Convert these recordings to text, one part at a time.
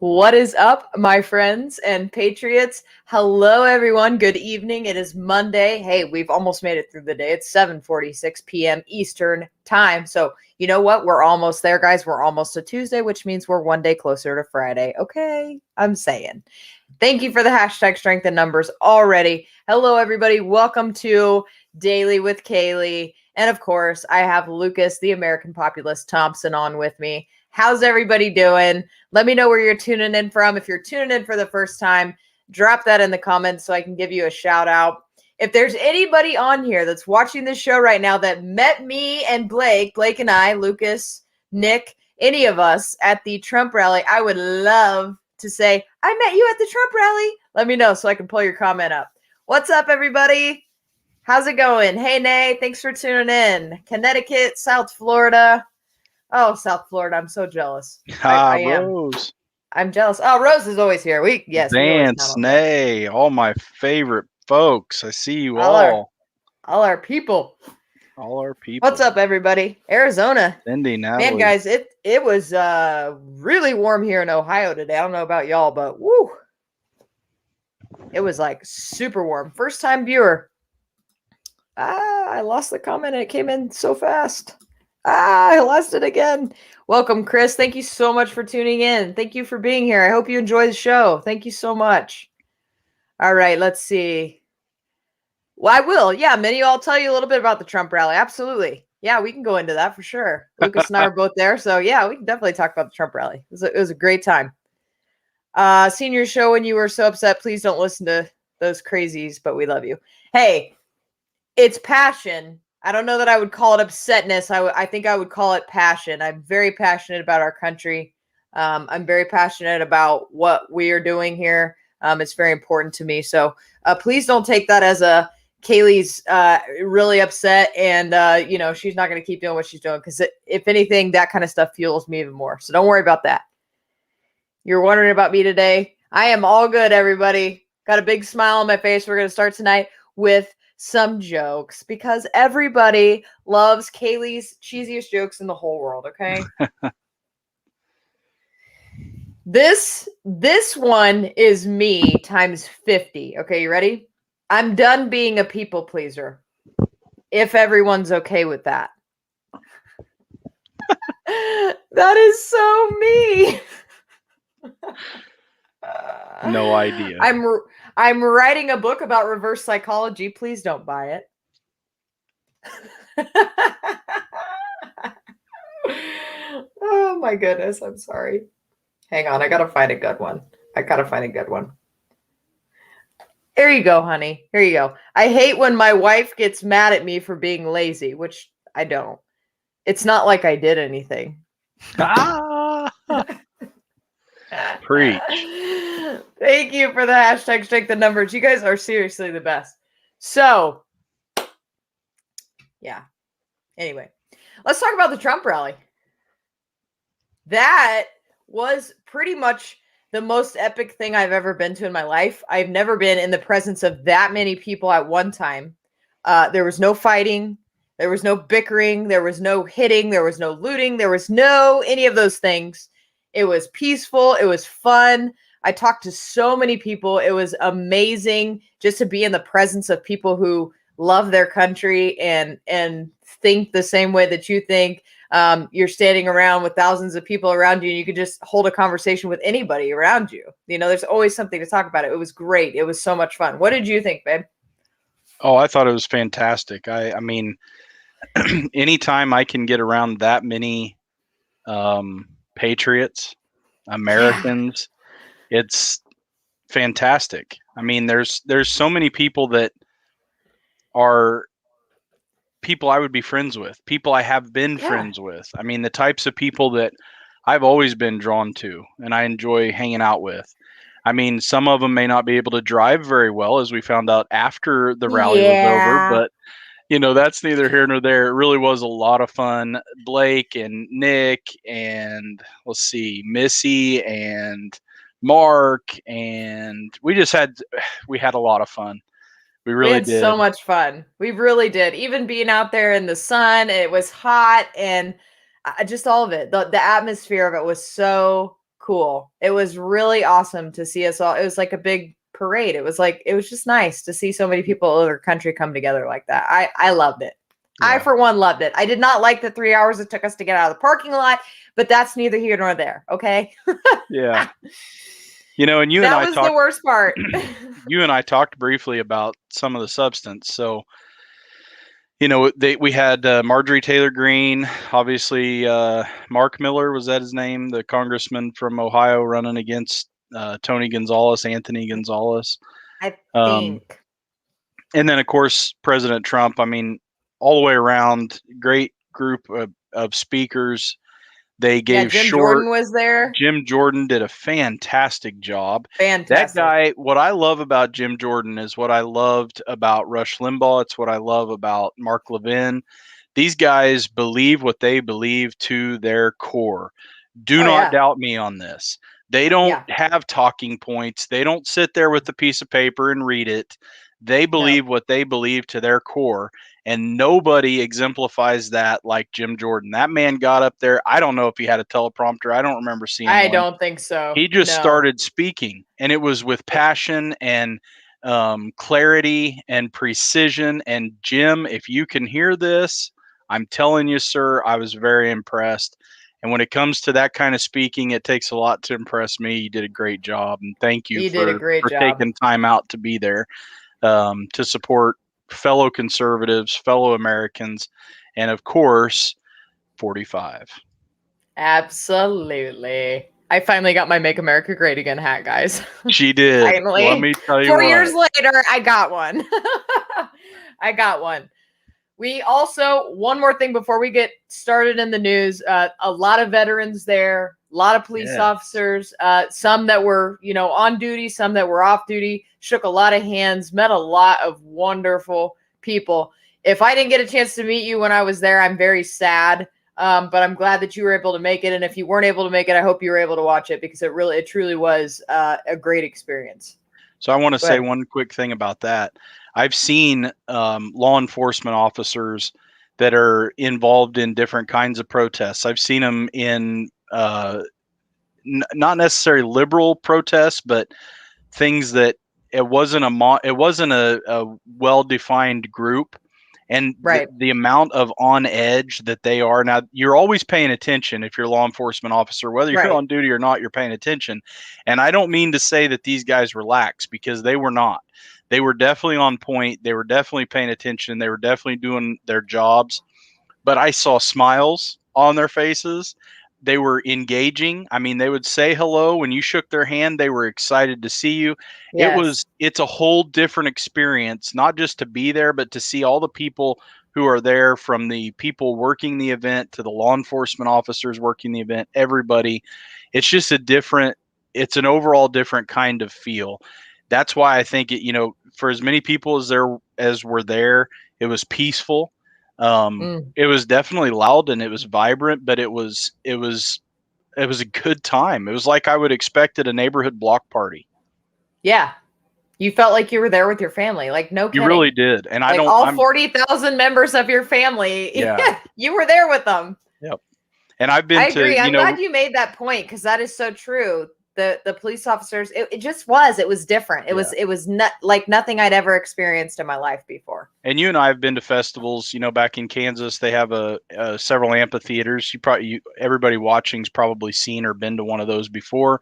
What is up, my friends and patriots? Hello, everyone. Good evening. It is Monday. Hey, we've almost made it through the day. It's 7:46 p.m. Eastern time. So, you know what? We're almost there, guys. We're almost to Tuesday, which means we're one day closer to Friday. Okay, I'm saying. Thank you for the hashtag strength in numbers already. Hello, everybody. Welcome to Daily with Kaylee. And of course, I have Lucas, the American Populist Thompson, on with me. How's everybody doing? Let me know where you're tuning in from. If you're tuning in for the first time, drop that in the comments so I can give you a shout out. If there's anybody on here that's watching this show right now that met me and Blake and I, Lucas, Nick, any of us at the Trump rally, I would love to say, I met you at the Trump rally. Let me know so I can pull your comment up. What's up, everybody? How's it going? Hey, Nay, thanks for tuning in. Connecticut, South Florida. Oh, South Florida. I'm so jealous. I am. Rose, I'm jealous. Oh, Rose is always here. We always count Vance, on Rose. Nay, all my favorite folks. I see you All all. our people. All our people. What's up, everybody? Arizona. Cindy, Man, Natalie. guys, it was really warm here in Ohio today. I don't know about y'all, but woo. It was like super warm. First time viewer. I lost the comment and it came in so fast. I lost it again. Welcome, Chris. Thank you so much for tuning in. Thank you for being here. I hope you enjoy the show. Thank you so much. All right, let's see. Well, I will. Yeah, Minnie, I'll tell you a little bit about the Trump rally. Absolutely. Yeah, we can go into that for sure. Lucas and I are both there. So, yeah, we can definitely talk about the Trump rally. It was a great time. Senior show when you were so upset. Please don't listen to those crazies, but we love you. Hey, it's passion. I don't know that I would call it upsetness. I think I would call it passion. I'm very passionate about our country. I'm very passionate about what we are doing here. It's very important to me. So please don't take that as a Kaylee's really upset and, she's not going to keep doing what she's doing. Because if anything, that kind of stuff fuels me even more. So don't worry about that. You're wondering about me today. I am all good, everybody. Got a big smile on my face. We're going to start tonight with some jokes because everybody loves Kaylee's cheesiest jokes in the whole world, okay? This one is me times 50. Okay, you ready? I'm done being a people pleaser. If everyone's okay with that. That is so me. No idea. I'm writing a book about reverse psychology. Please don't buy it. Oh my goodness, I'm sorry. Hang on, I gotta find a good one. There you go, honey. Here you go. I hate when my wife gets mad at me for being lazy, which I don't. It's not like I did anything. Preach. Thank you for the hashtag strength the numbers. You guys are seriously the best. So, yeah. Anyway, let's talk about the Trump rally. That was pretty much the most epic thing I've ever been to in my life. I've never been in the presence of that many people at one time. There was no fighting. There was no bickering. There was no hitting. There was no looting. There was no any of those things. It was peaceful. It was fun. I talked to so many people. It was amazing just to be in the presence of people who love their country and think the same way that you think. You're standing around with thousands of people around you and you could just hold a conversation with anybody around you. You know, there's always something to talk about. It was great. It was so much fun. What did you think, babe? Oh, I thought it was fantastic. I mean, anytime I can get around that many patriots, Americans, it's fantastic. I mean, there's so many people that are people I would be friends with, people I have been friends with. I mean, the types of people that I've always been drawn to and I enjoy hanging out with. I mean, some of them may not be able to drive very well, as we found out after the rally was over, but that's neither here nor there. It really was a lot of fun. Blake and Nick and let's see, Missy and Mark, and we had a lot of fun. We really had did. So much fun. We really did. Even being out there in the sun, it was hot and just all of it. The atmosphere of it was so cool. It was really awesome to see us all. It was like a big parade. It was just nice to see so many people in other country come together like that. I loved it. I, for one, loved it. I did not like the 3 hours it took us to get out of the parking lot, but that's neither here nor there. Okay. Yeah. You know, and that was the worst part. You and I talked briefly about some of the substance. So, you know, we had Marjorie Taylor Greene, obviously Mark Miller, was that his name? The congressman from Ohio running against Anthony Gonzalez. I think. And then, of course, President Trump. I mean, all the way around, great group of speakers. They gave Jim Jordan was there. Jim Jordan did a fantastic job. Fantastic. That guy, what I love about Jim Jordan is what I loved about Rush Limbaugh. It's what I love about Mark Levin. These guys believe what they believe to their core. Do not doubt me on this. They don't have talking points. They don't sit there with a piece of paper and read it. They believe what they believe to their core. And nobody exemplifies that like Jim Jordan. That man got up there. I don't know if he had a teleprompter. I don't remember seeing one. I don't think so. He just started speaking, and it was with passion and clarity and precision. And Jim, if you can hear this, I'm telling you, sir, I was very impressed. And when it comes to that kind of speaking, it takes a lot to impress me. You did a great job, and thank you for taking time out to be there to support fellow conservatives, fellow Americans, and of course, 45. Absolutely. I finally got my Make America Great Again hat, guys. She did. Finally. Let me tell you 4 years later, I got one. I got one. We also, one more thing before we get started in the news, a lot of veterans there, a lot of police officers, some that were, on duty, some that were off duty, shook a lot of hands, met a lot of wonderful people. If I didn't get a chance to meet you when I was there, I'm very sad, but I'm glad that you were able to make it. And if you weren't able to make it, I hope you were able to watch it because it truly was a great experience. So I want to say one quick thing about that. I've seen law enforcement officers that are involved in different kinds of protests. I've seen them in not necessarily liberal protests, but things that it wasn't a well-defined group, and the amount of on edge that they are. Now, you're always paying attention if you're a law enforcement officer, whether you're on duty or not, you're paying attention. And I don't mean to say that these guys relax, because they were not. They were definitely on point. They were definitely paying attention. They were definitely doing their jobs. But I saw smiles on their faces. They were engaging. I mean, they would say hello. When you shook their hand, they were excited to see you. Yes. It's a whole different experience, not just to be there, but to see all the people who are there, from the people working the event to the law enforcement officers working the event, everybody. It's just it's an overall different kind of feel. That's why I think for as many people as were there, it was peaceful. It was definitely loud and it was vibrant, but it was a good time. It was like I would expect at a neighborhood block party. Yeah. You felt like you were there with your family. Like, no kidding. You really did. And like all 40,000 members of your family. Yeah. You were there with them. Yep. And I've been I agree. I'm glad you made that point, because that is so true. The police officers, it was different. It was not like nothing I'd ever experienced in my life before. And you and I have been to festivals, back in Kansas. They have several amphitheaters. Everybody watching's probably seen or been to one of those before.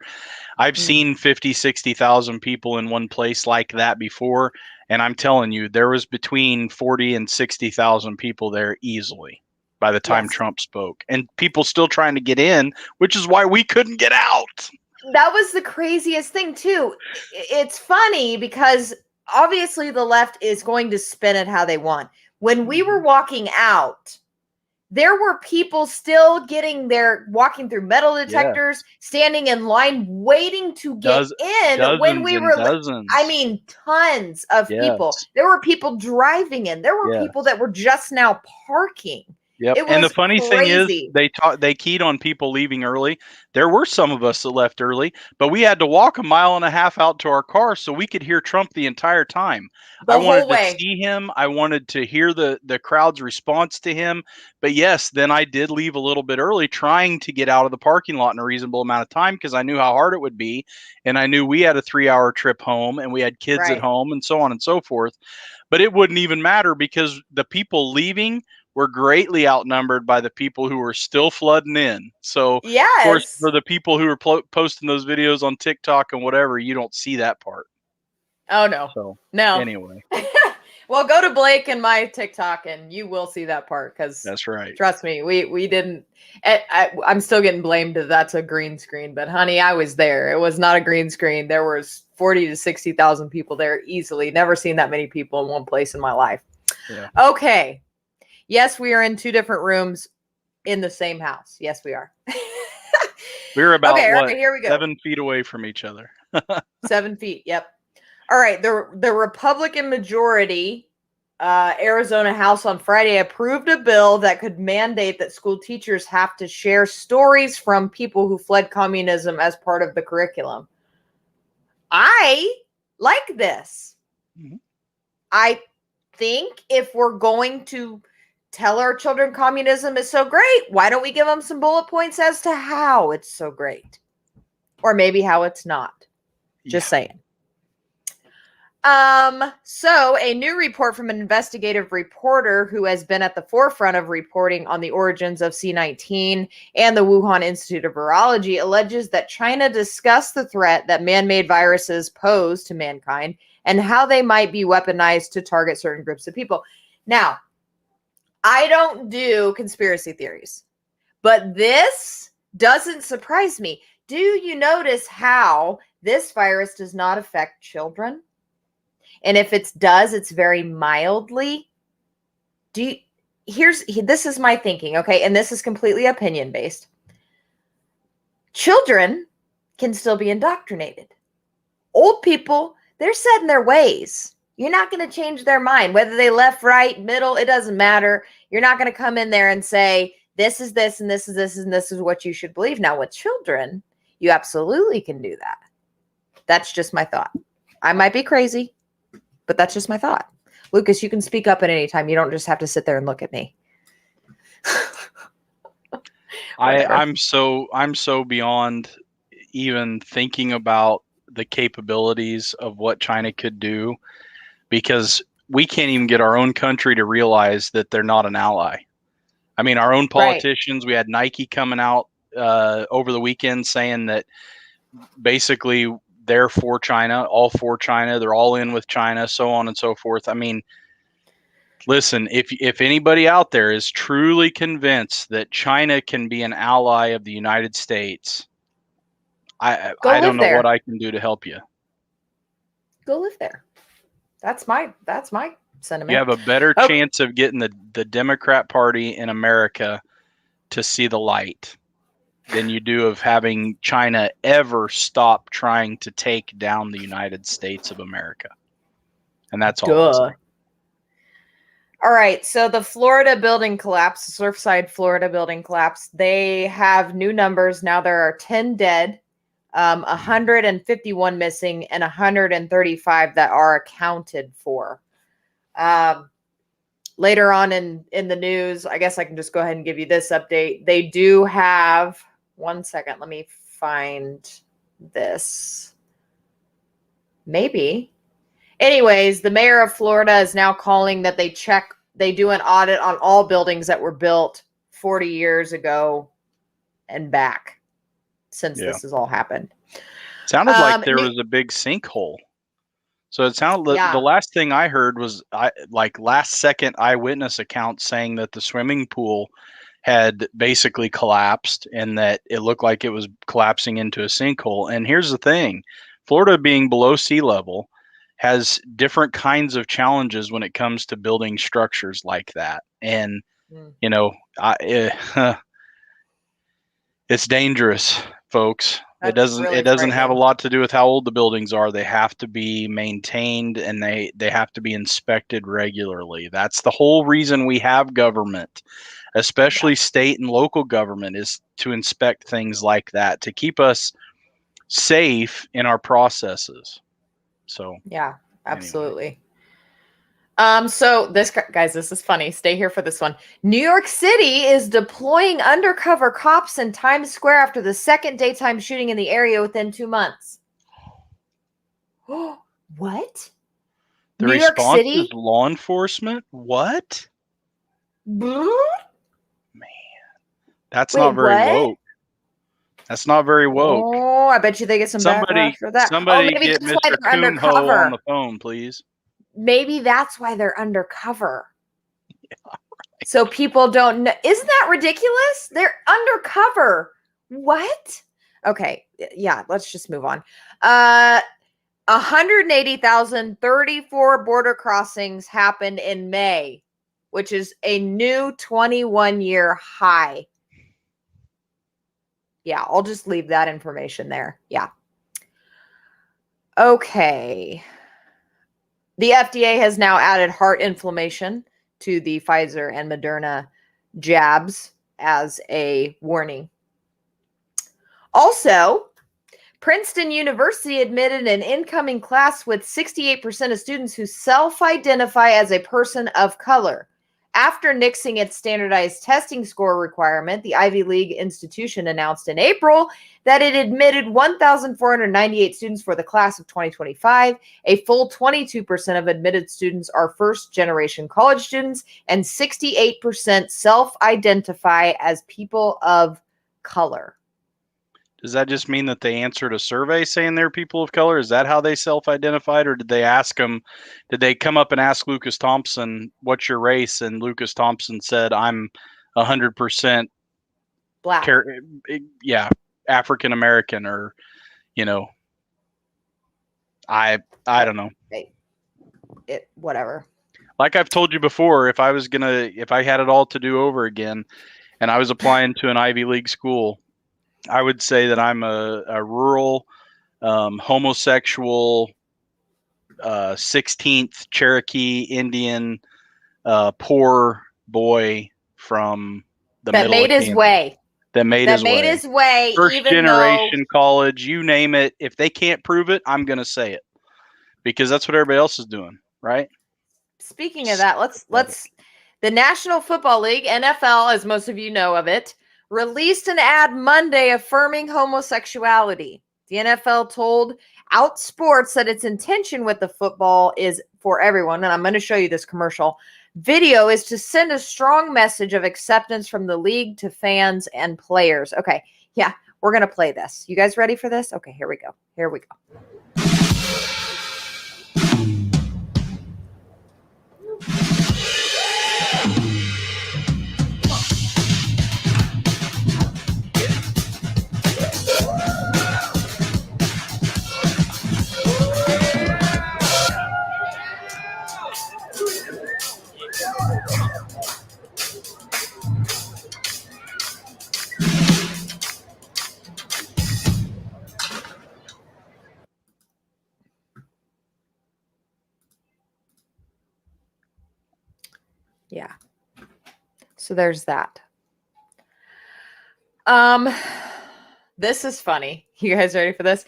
I've seen 50, 60,000 people in one place like that before. And I'm telling you, there was between 40 and 60,000 people there easily by the time Trump spoke, and people still trying to get in, which is why we couldn't get out. That was the craziest thing too. It's funny because obviously the left is going to spin it how they want. When we were walking out, there were people still walking through metal detectors, standing in line, waiting to get in. When we were, tons of people. There were people driving in. There were people that were just now parking Yep. It And the was funny thing is, crazy. they keyed on people leaving early. There were some of us that left early, but we had to walk a mile and a half out to our car so we could hear Trump the entire time. I The wanted whole to way. see him. I wanted to hear the crowd's response to him. But yes, then I did leave a little bit early, trying to get out of the parking lot in a reasonable amount of time because I knew how hard it would be, and I knew we had a 3-hour trip home and we had kids at Right. home and so on and so forth. But it wouldn't even matter because the people leaving were greatly outnumbered by the people who were still flooding in. So, of course, Yes. for the people who were posting those videos on TikTok and whatever, you don't see that part. Oh no. So, No. anyway, Well, go to Blake and my TikTok and you will see that part because that's right. trust me, we didn't. I'm still getting blamed that that's a green screen, but honey, I was there. It was not a green screen. There was 40 to 60,000 people there easily. Never seen that many people in one place in my life. Yeah. Okay. Yes, we are in 2 different rooms in the same house. Yes, we are. We were about Okay, all what, right, here we go. 7 feet away from each other. 7 feet. Yep. All right. The Republican majority Arizona House on Friday approved a bill that could mandate that school teachers have to share stories from people who fled communism as part of the curriculum. I like this. Mhm. I think if we're going to tell our children communism is so great, why don't we give them some bullet points as to how it's so great? Or maybe how it's not. Just saying. So a new report from an investigative reporter who has been at the forefront of reporting on the origins of C-19 and the Wuhan Institute of Virology alleges that China discussed the threat that man-made viruses pose to mankind and how they might be weaponized to target certain groups of people. Now, I don't do conspiracy theories, but this doesn't surprise me. Do you notice how this virus does not affect children? And if it does, it's very mildly. This is my thinking, okay? And this is completely opinion based. Children can still be indoctrinated. Old people, they're set in their ways. You're not going to change their mind, whether they left, right, middle, it doesn't matter. You're not going to come in there and say, this is this, and this is this, and this is what you should believe. Now, with children, you absolutely can do that. That's just my thought. I might be crazy, but that's just my thought. Lucas, you can speak up at any time. You don't just have to sit there and look at me. I'm so beyond even thinking about the capabilities of what China could do, because we can't even get our own country to realize that they're not an ally. I mean, our own politicians, we had Nike coming out over the weekend saying that basically they're for China, all for China, they're all in with China, so on and so forth. I mean, listen, if anybody out there is truly convinced that China can be an ally of the United States, I don't know what I can do to help you. Go live there. That's my sentiment. You have a better chance of getting the Democrat Party in America to see the light than you do of having China ever stop trying to take down the United States of America. And that's all. All right. So the Florida building collapse, Surfside, Florida building collapse, they have new numbers. Now there are 10 dead, 151 missing, and 135 that are accounted for. Later on in the news, I guess I can just go ahead and give you this update. They do have, one second, let me find this. Maybe. Anyways, the mayor of Florida is now calling that they do an audit on all buildings that were built 40 years ago and back since this has all happened. Sounded like there was a big sinkhole. So it sounded the last thing I heard was last second eyewitness accounts saying that the swimming pool had basically collapsed and that it looked like it was collapsing into a sinkhole. And here's the thing, Florida being below sea level has different kinds of challenges when it comes to building structures like that. And, it's dangerous, folks. It doesn't have a lot to do with how old the buildings are. They have to be maintained and they have to be inspected regularly. That's the whole reason we have government. especially state and local government, is to inspect things like that to keep us safe in our processes. So Yeah, anyway. absolutely. So this, guys, this is funny. Stay here for this one. New York City is deploying undercover cops in Times Square after the second daytime shooting in the area within 2 months. What? The New York response City? is law enforcement? What? Man, that's wait, not very what? woke. That's not very woke. Oh, I bet you they get some backlash for that. Oh, Somebody maybe get that's why Mr. they're Coomho on undercover. the phone, please. Maybe that's why they're undercover. Yeah, right. So people don't know. Isn't that ridiculous? They're undercover. What? Okay. Yeah, let's just move on. 180,034 border crossings happened in May, which is a new 21-year high. Yeah, I'll just leave that information there. Yeah. Okay. The FDA has now added heart inflammation to the Pfizer and Moderna jabs as a warning. Also, Princeton University admitted an incoming class with 68% of students who self-identify as a person of color. After nixing its standardized testing score requirement, the Ivy League institution announced in April that it admitted 1,498 students for the class of 2025. A full 22% of admitted students are first-generation college students, and 68% self-identify as people of color. Does that just mean that they answered a survey saying they're people of color? Is that how they self-identified, or did they ask them? Did they come up and ask Lucas Thompson, "What's your race?" And Lucas Thompson said, "I'm 100% Black. Yeah, African American," or I don't know. Whatever. Like I've told you before, if I had it all to do over again, and I was applying to an Ivy League school, I would say that I'm a rural, homosexual, 16th Cherokee Indian, poor boy from the that middle made of his Kansas. way. That made his way. First even generation college, you name it. If they can't prove it, I'm going to say it, because that's what everybody else is doing, right? Speaking of that, let's the National Football League, NFL, as most of you know of it, released an ad Monday affirming homosexuality. The NFL told Outsports that its intention with the football is for everyone, and I'm going to show you this commercial video, is to send a strong message of acceptance from the league to fans and players. Okay, yeah, we're going to play this. You guys ready for this? Okay, here we go. Here we go. Yeah. So there's that. This is funny. You guys ready for this?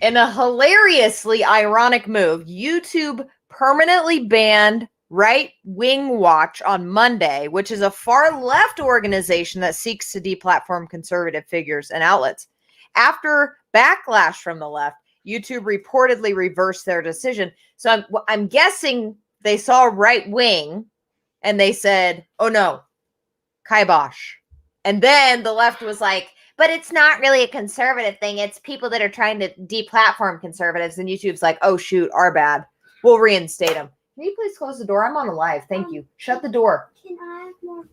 In a hilariously ironic move, YouTube permanently banned Right Wing Watch on Monday, which is a far left organization that seeks to deplatform conservative figures and outlets. After backlash from the left, YouTube reportedly reversed their decision. So I'm guessing they saw right wing and they said, "Oh no, kibosh." And then the left was like, "But it's not really a conservative thing. It's people that are trying to deplatform conservatives." And YouTube's like, "Oh shoot, our bad. We'll reinstate them." Can you please close the door? I'm on a live. Thank you. Shut the door. Can I have more food,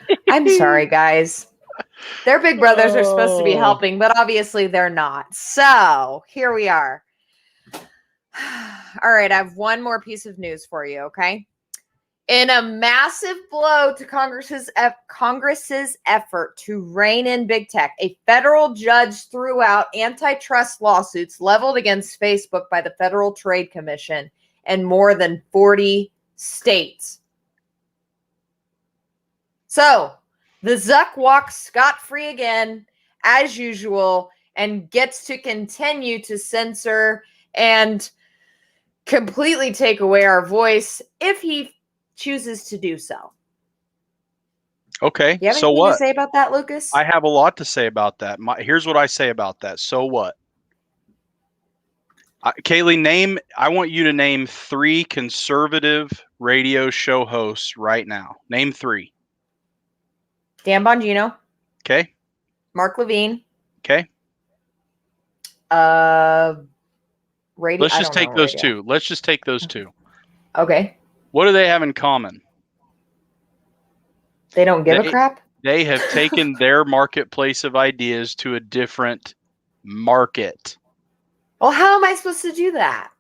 please? I'm sorry, guys. Their big brothers are supposed to be helping, but obviously they're not. So here we are. All right, I have one more piece of news for you, okay? In a massive blow to Congress's effort to rein in big tech, a federal judge threw out antitrust lawsuits leveled against Facebook by the Federal Trade Commission in more than 40 states. So the Zuck walks scot-free again, as usual, and gets to continue to censor and completely take away our voice if he chooses to do so. Okay, You have so anything what? to say about that, Lucas? I have a lot to say about that. Here's what I say about that. So what? Kaylee, I want you to name 3 conservative radio show hosts right now. Name 3. Dan Bongino, Okay. Mark Levine, Okay. radio. Let's just take those 2. Let's just take those 2. Okay. What do they have in common? They don't give a crap? They have taken their marketplace of ideas to a different market. Well, how am I supposed to do that?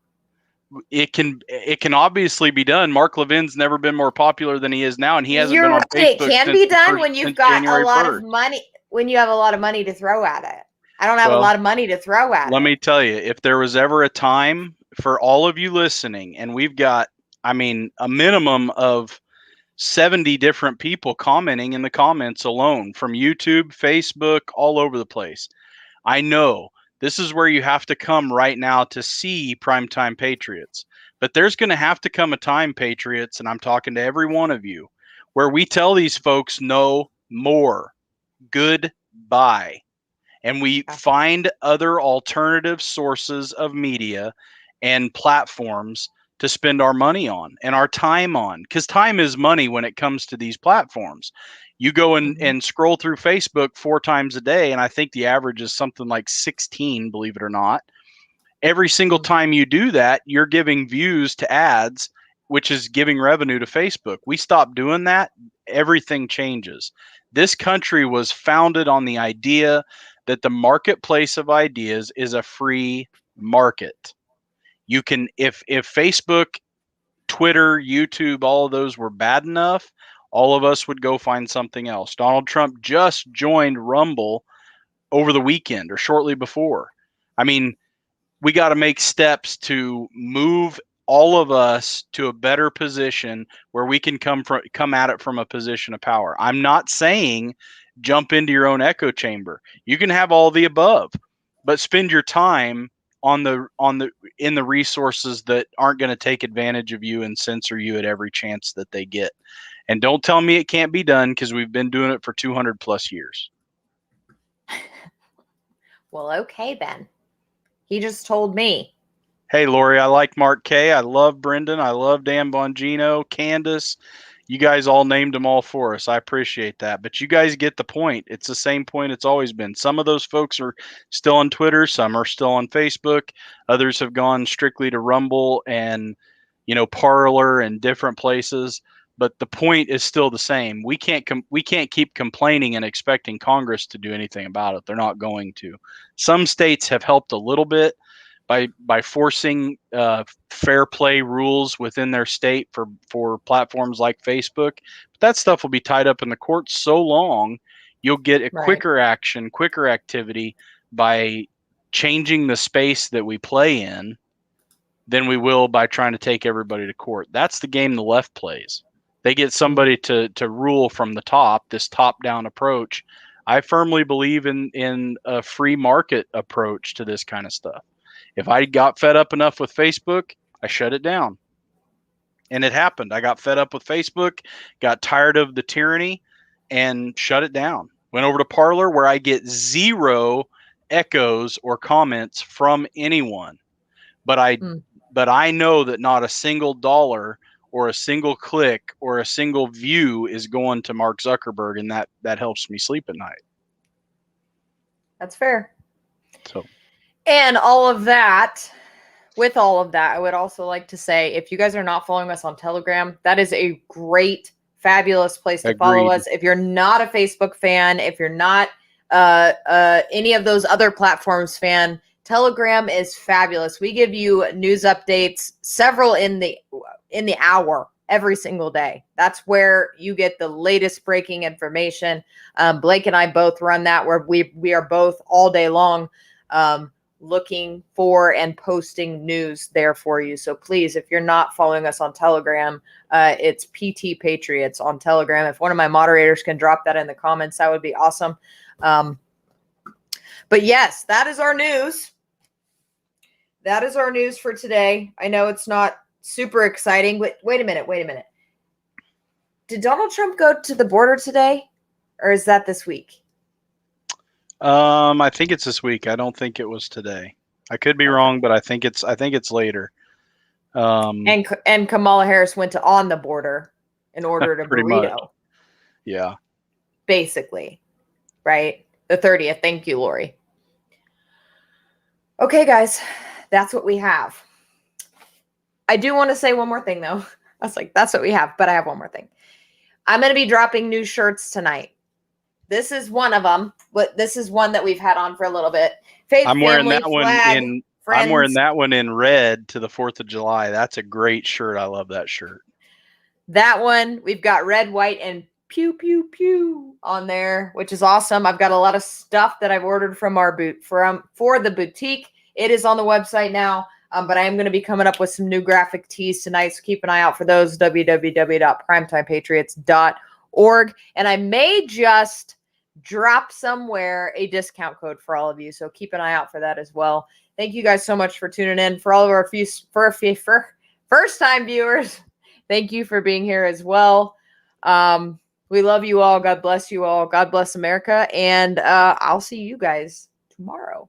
It can obviously be done. Mark Levin's never been more popular than he is now, and he hasn't been on Facebook. It can be done when you've got a lot of money. When you have a lot of money to throw at it. I don't have a lot of money to throw at it. Let me tell you, if there was ever a time for all of you listening, and we've got, a minimum of 70 different people commenting in the comments alone from YouTube, Facebook, all over the place. I know this is where you have to come right now to see Primetime Patriots. But there's going to have to come a time, Patriots, and I'm talking to every one of you, where we tell these folks no more. Goodbye. And we find other alternative sources of media and platforms to spend our money on and our time on, because time is money when it comes to these platforms. You go and scroll through Facebook 4 times a day, and I think the average is something like 16, believe it or not. Every single time you do that, you're giving views to ads, which is giving revenue to Facebook. We stop doing that, everything changes. This country was founded on the idea that the marketplace of ideas is a free market. You can, if Facebook, Twitter, YouTube, all of those were bad enough, all of us would go find something else. Donald Trump just joined Rumble over the weekend or shortly before. We got to make steps to move all of us to a better position where we can come at it from a position of power. I'm not saying jump into your own echo chamber. You can have all the above, but spend your time in the resources that aren't going to take advantage of you and censor you at every chance that they get. And don't tell me it can't be done, because we've been doing it for 200 plus years. Well, okay then. He just told me. Hey, Lori, I like Mark K. I love Brendan. I love Dan Bongino, Candace. You guys all named them all for us. I appreciate that. But you guys get the point. It's the same point it's always been. Some of those folks are still on Twitter. Some are still on Facebook. Others have gone strictly to Rumble and, Parler and different places. But the point is still the same. We can't keep complaining and expecting Congress to do anything about it. They're not going to. Some states have helped a little bit by forcing fair play rules within their state for platforms like Facebook. But that stuff will be tied up in the courts so long, you'll get a quicker action, quicker activity by changing the space that we play in than we will by trying to take everybody to court. That's the game the left plays. They get somebody to rule from the top, this top-down approach. I firmly believe in a free market approach to this kind of stuff. If I got fed up enough with Facebook, I shut it down. And it happened. I got fed up with Facebook, got tired of the tyranny, and shut it down. Went over to Parler, where I get 0 echoes or comments from anyone. But I know that not a single dollar or a single click or a single view is going to Mark Zuckerberg, and that helps me sleep at night. That's fair. So, and with all of that, I would also like to say, if you guys are not following us on Telegram, that is a great, fabulous place to follow us. If you're not a Facebook fan, if you're not any of those other platforms fan, Telegram is fabulous. We give you news updates, several in the hour every single day. That's where you get the latest breaking information. Blake and I both run that, where we are both all day long looking for and posting news there for you. So please, if you're not following us on Telegram, it's PT Patriots on Telegram. If one of my moderators can drop that in the comments, that would be awesome. But yes, that is our news. That is our news for today. I know it's not super exciting, but wait a minute. Did Donald Trump go to the border today, or is that this week? I think it's this week. I don't think it was today. I could be wrong, but I think it's later. And Kamala Harris went to on the border and ordered a Pretty burrito. much. Yeah. Basically, right? The 30th. Thank you, Lori. Okay, guys, that's what we have. I do want to say one more thing, though. I was like, that's what we have, but I have one more thing. I'm going to be dropping new shirts tonight. This is one of them. But this is one that we've had on for a little bit. Faith, I'm wearing family, that one flag, in. friends. I'm wearing that one in red to the 4th of July. That's a great shirt. I love that shirt. That one, we've got red, white, and pew, pew, pew on there, which is awesome. I've got a lot of stuff that I've ordered from our for the boutique. It is on the website now, but I am going to be coming up with some new graphic tees tonight, so keep an eye out for those, www.primetimepatriots.org. And I may just drop somewhere a discount code for all of you, so keep an eye out for that as well. Thank you guys so much for tuning in. For all of our first-time viewers, thank you for being here as well. We love you all. God bless you all. God bless America. And I'll see you guys tomorrow.